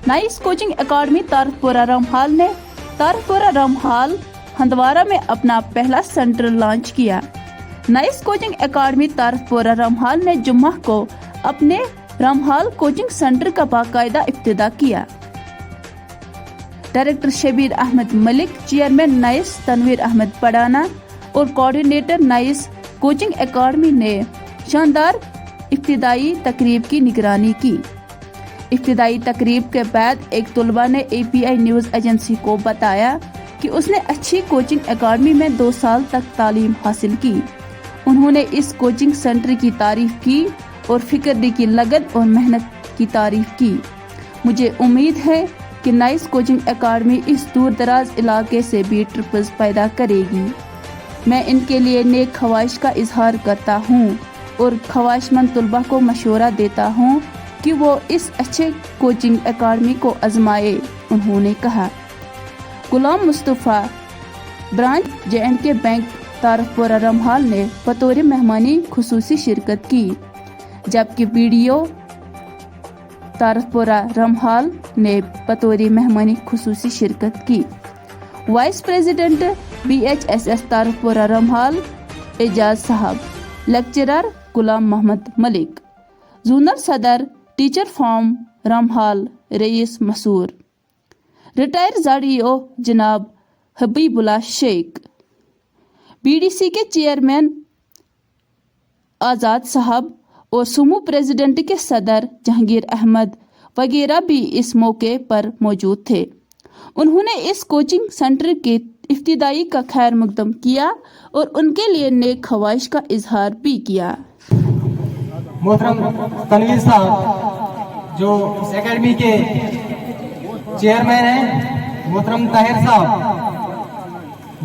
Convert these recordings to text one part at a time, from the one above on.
Nice coaching academy तारकपुरा रामहाल Handwara में अपना पहला सेंटर लॉन्च किया। नाइस कोचिंग एकेडमी तारकपुरा रामहाल ने जुम्मा को अपने रामहाल कोचिंग सेंटर का बाकायदा इफ्तिताह किया। डायरेक्टर शबीर अहमद मलिक, चेयरमैन नाइस तनवीर अहमद पड़ाना और कोऑर्डिनेटर नाइस कोचिंग एकेडमी ने शानदार इफ्तिदाई तकरीब की निगरानी की। इफ्तिदाई तकरीब के बाद एक तलबा ने API न्यूज़ एजेंसी को बताया कि उसने अच्छी कोचिंग एकेडमी में 2 साल तक तालीम हासिल की। उन्होंने इस कोचिंग सेंटर की तारीफ की और फिक्र की लगन और मेहनत की तारीफ की। मुझे उम्मीद है कि नाइस कोचिंग एकेडमी इस दूर दराज इलाके से भी ट्रिपल्स पैदा करेगी। मैं इनके लिए नेक ख्वाहिश का इजहार करता हूँ और ख्वाहिशमंद तलबा को मशवरा देता हूँ कि वो इस अच्छे कोचिंग एकेडमी को आजमाए, उन्होंने कहा। गुलाम मुस्तफ़ा, ब्रांच J&K बैंक तारकपुरा रामहाल ने बतौर मेहमानी खुसूसी शिरकत की, जबकि वीडियो तारकपुरा रामहाल ने बतौर मेहमानी खुसूसी शिरकत की। वाइस प्रेसिडेंट BHSS तारकपुरा रामहाल एजाज साहब, लेक्चरर गुलाम मोहम्मद मलिक, जोनल सदर टीचर फॉर्म रामहाल रईस मसूर, रिटायर ZEO जनाब हबीबुल्लाह शेख, BDC के चेयरमैन आज़ाद साहब और सुमो प्रेसिडेंट के सदर जहांगीर अहमद वगैरह भी इस मौके पर मौजूद थे। उन्होंने इस कोचिंग सेंटर के इफ्तिदाई का खैर मकदम किया और उनके लिए नेक ख्वाहिश का इजहार भी किया। मोहतरम तनवीर साहब जो इस एकेडमी के चेयरमैन हैं, मोहतरम ताहिर साहब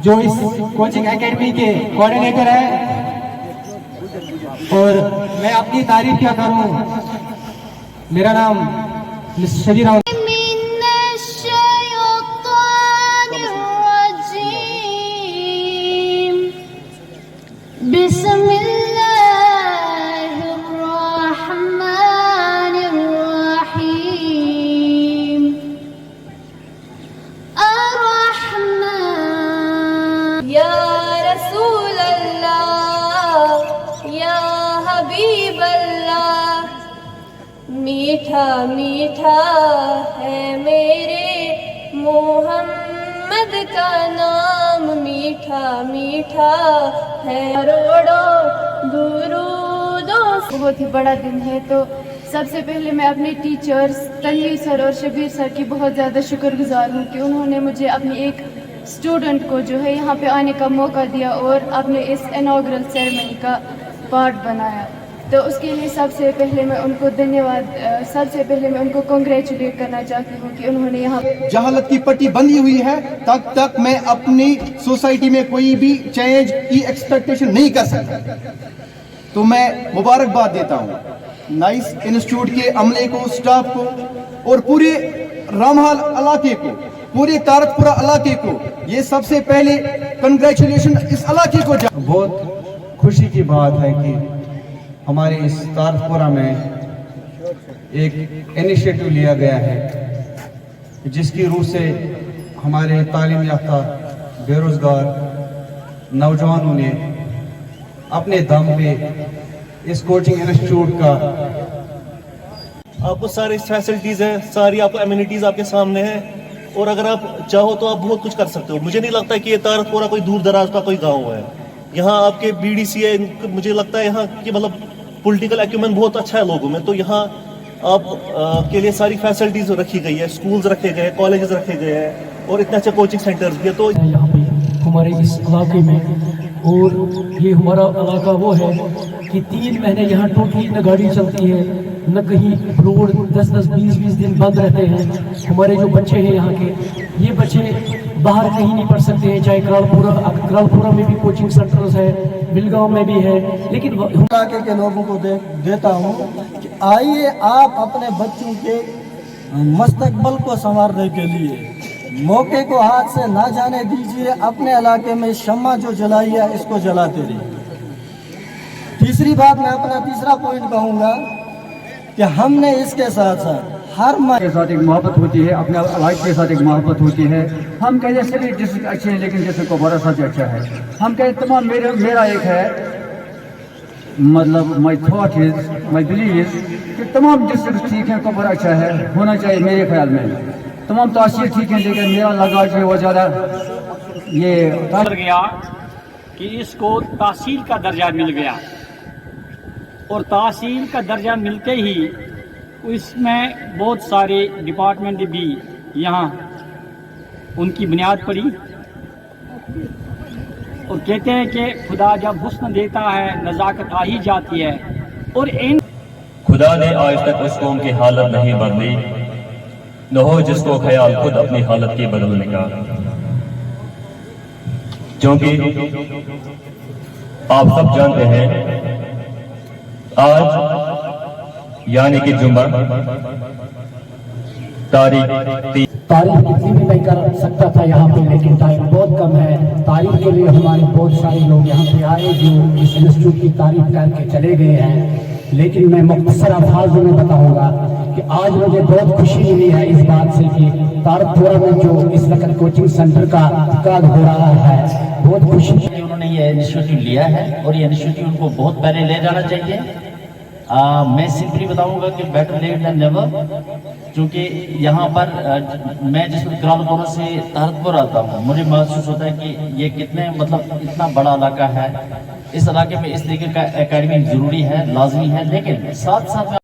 जो इस कोचिंग एकेडमी के कोऑर्डिनेटर हैं, और मैं अपनी तारीफ क्या करूं। मेरा नाम शबीर अहमद। मीठा मीठा है मेरे मोहम्मद का नाम, मीठा मीठा है करोड़ों दुरूदों। बहुत ही बड़ा दिन है, तो सबसे पहले मैं अपने टीचर्स तनवीर सर और शबीर सर की बहुत ज़्यादा शुक्रगुजार हूँ कि उन्होंने मुझे अपनी एक स्टूडेंट को जो है यहाँ पे आने का मौका दिया और अपने इस इनॉग्रल सेरेमनी का पार्ट बनाया। तो उसके लिए सबसे पहले मैं उनको कांग्रेचुलेट करना चाहती हूँ कि उन्होंने यहाँ जहालत की पट्टी बंधी हुई है। तक मैं अपनी सोसाइटी में कोई भी चेंज की एक्सपेक्टेशन नहीं कर सकता, तो मैं मुबारकबाद देता हूँ नाइस इंस्टीट्यूट के अमले को, स्टाफ को और पूरे रामहाल इलाके को, पूरे तारकपुरा इलाके को। ये सबसे पहले कंग्रेचुलेशन इस इलाके को। बहुत खुशी की बात है कि हमारे इस तारकपुरा में एक इनिशिएटिव लिया गया है जिसकी रूह से हमारे तालीम याफ्ता बेरोजगार नौजवानों ने अपने दम पे इस कोचिंग इंस्टीट्यूट का आपको सारी फैसिलिटीज़ हैं, सारी आपको एमिनिटीज़ आपके सामने हैं, और अगर आप चाहो तो आप बहुत कुछ कर सकते हो। मुझे नहीं लगता कि ये तारकपुरा कोई दूर दराज का कोई गाँव है। यहाँ आपके BDC है, मुझे लगता है यहाँ की मतलब पॉलिटिकल एक्यूमेंट बहुत अच्छा है लोगों में। तो यहाँ आप के लिए सारी फैसिलिटीज़ रखी गई है, स्कूल्स रखे गए हैं, कॉलेजेस रखे गए हैं और इतने अच्छे कोचिंग सेंटर्स भी है। तो यहाँ पे हमारे इस इलाके में, और ये हमारा इलाका वो है कि 3 महीने यहाँ टोटली न गाड़ी चलती है, न कहीं रोड 10-10, 20-20 दिन बंद रहते हैं। हमारे जो बच्चे हैं यहाँ के, ये बच्चे बाहर कहीं नहीं पढ़ सकते हैं, चाहे करालपुरा में भी कोचिंग सेंटर्स है, बिलगांव में भी है, लेकिन इलाके के लोगों को देता हूँ कि आइए आप अपने बच्चों के मुस्तकबल को संवारने के लिए मौके को हाथ से ना जाने दीजिए। अपने इलाके में शम्मा जो जलाई है इसको जलाते रहिए। तीसरी बात, मैं अपना तीसरा पॉइंट कहूँगा कि हमने इसके साथ साथ हर के साथ एक मोहब्बत होती है, अपने इलाके के साथ एक मोहब्बत होती है। हम कहते हैं सभी डिस्ट्रिक्ट अच्छे हैं, लेकिन डिस्ट्रिक्ट कुपवारा सबसे अच्छा है। हम कहते तमाम मेरा एक है, मतलब my thought is, my believe is कि तमाम डिस्ट्रिक्ट ठीक है, कुपवारा अच्छा है, होना चाहिए मेरे ख्याल में। तमाम तहसील ठीक है, लेकिन मेरा लगा जो है वो ज़्यादा ये गया कि इसको तहसील का दर्जा मिल गया, और तहसील का दर्जा मिलते ही इसमें बहुत सारे डिपार्टमेंट भी यहाँ उनकी बुनियाद पड़ी, और कहते हैं कि खुदा जब हुस्न देता है नज़ाकत आ ही जाती है। और इन खुदा ने आज तक उस कौम की हालत नहीं बदली, न हो जिसको ख्याल खुद अपनी हालत की बदलने का। क्योंकि आप सब जानते हैं आज यानी कि जुम्मा तारीख कितनी भी मैं कर सकता था यहाँ पे, लेकिन टाइम बहुत कम है। तारीफ के लिए हमारे बहुत सारे लोग यहाँ पे आए जो इस इंस्टीट्यूट की तारीफ करके चले गए हैं, लेकिन मैं मुख्तसर अल्फाज़ में बताऊंगा कि आज मुझे बहुत खुशी मिली है इस बात से कि तारकपुरा में जो इस वक्त कोचिंग सेंटर का इंतकाल हो रहा है, बहुत खुशी कि उन्होंने ये इनिशिएटिव लिया है, और ये इनिशिएटिव उनको बहुत पहले ले जाना चाहिए। मैं सिंपली बताऊंगा कि बेटर लेट देन नेवर, क्योंकि यहाँ पर मैं जिस ग्रालपुरा से तारकपुर आता हूँ, मुझे महसूस होता है कि ये कितने मतलब इतना बड़ा इलाका है। इस इलाके में इस तरीके का एकेडमी ज़रूरी है, लाजमी है, लेकिन साथ साथ